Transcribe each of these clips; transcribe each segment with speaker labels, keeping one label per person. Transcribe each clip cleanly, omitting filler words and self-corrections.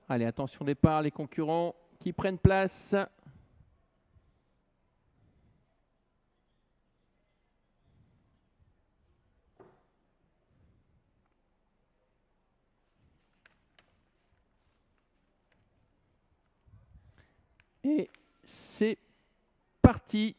Speaker 1: Allez, attention départ, les concurrents qui prennent place. Et c'est parti.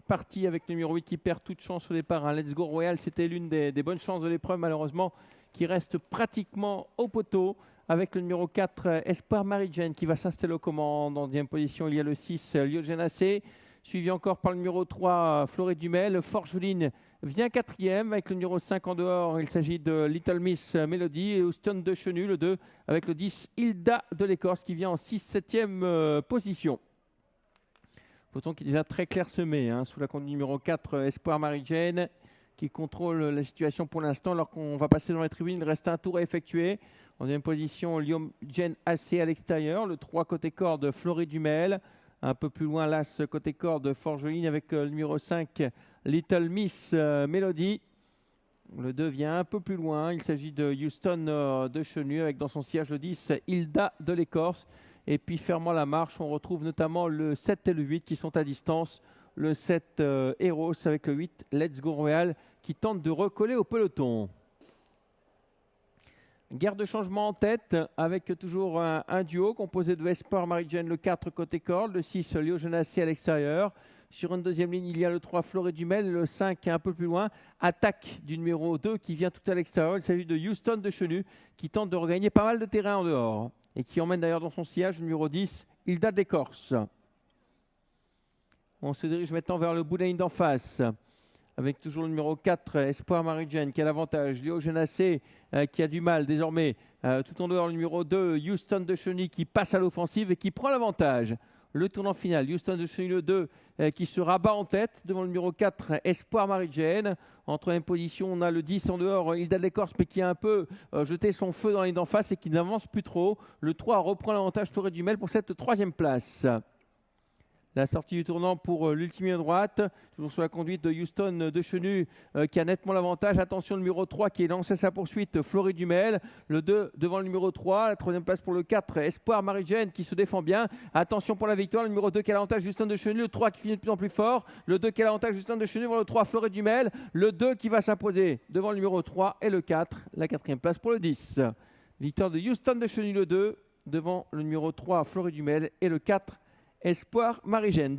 Speaker 1: Parti avec le numéro 8 qui perd toute chance au départ. Let's Go Royal, c'était l'une des bonnes chances de l'épreuve, malheureusement, qui reste pratiquement au poteau. Avec le numéro 4, Espoir Marie-Jane, qui va s'installer aux commandes. En 10e position, il y a le 6, Lyogenacé. Suivi encore par le numéro 3, Floré Dumel. Forgeline vient 4e avec le numéro 5 en dehors. Il s'agit de Little Miss Melody et Houston de Chenu, le 2, avec le 10, Hilda de l'Écorce, qui vient en 6-7e position. Peloton qui est déjà très clairsemé, sous la conduite numéro 4, Espoir Marie-Jane, qui contrôle la situation pour l'instant. Alors qu'on va passer dans les tribunes, il reste un tour à effectuer. En deuxième position, Lyogen AC à l'extérieur. Le 3 côté corde, Floré Dumel. Un peu plus loin, l'As côté corde, Forgeline avec le numéro 5, Little Miss Melody. Le 2 vient un peu plus loin. Il s'agit de Houston de Chenu avec dans son siège le 10, Hilda de l'Écorce. Et puis fermant la marche, on retrouve notamment le 7 et le 8 qui sont à distance. Le 7 Eros avec le 8 Let's Go Royal qui tente de recoller au peloton. Guerre de changement en tête avec toujours un duo composé de Espoir Marie-Jane, le 4 côté corde, le 6 Lyogenacé à l'extérieur. Sur une deuxième ligne, il y a le 3 Floré Dumel, le 5 un peu plus loin. Attaque du numéro 2 qui vient tout à l'extérieur. Il s'agit de Houston de Chenu qui tente de regagner pas mal de terrain en dehors et qui emmène d'ailleurs dans son sillage le numéro 10, Hilda de l'Écorce. On se dirige maintenant vers le bout de la ligne d'en face avec toujours le numéro 4, Espoir Marie-Jane qui a l'avantage. Lyogenacé qui a du mal désormais. Tout en dehors, le numéro 2, Houston de Chenu qui passe à l'offensive et qui prend l'avantage. Le tournant final, Houston de Chenu le 2 qui se rabat en tête devant le numéro 4, Espoir Marie-Jane. En troisième position, on a le 10 en dehors, Hilda de l'Écorce, mais qui a un peu jeté son feu dans la ligne d'en face et qui n'avance plus trop. Le 3 reprend l'avantage, Floré Dumel, pour cette troisième place. La sortie du tournant pour l'ultime ligne droite, toujours sous la conduite de Houston de Chenu qui a nettement l'avantage. Attention, le numéro 3 qui est lancé sa poursuite, Floré Dumel. Le 2 devant le numéro 3, la troisième place pour le 4, Espoir Marie-Jane qui se défend bien. Attention pour la victoire, le numéro 2 qui a l'avantage, Houston de Chenu. Le 3 qui finit de plus en plus fort. Le 2 qui a l'avantage, Houston de Chenu devant le 3, Floré Dumel. Le 2 qui va s'imposer devant le numéro 3 et le 4, la quatrième place pour le 10. Victoire de Houston de Chenu le 2 devant le numéro 3, Floré Dumel et le 4, Espoir Marie-Jane.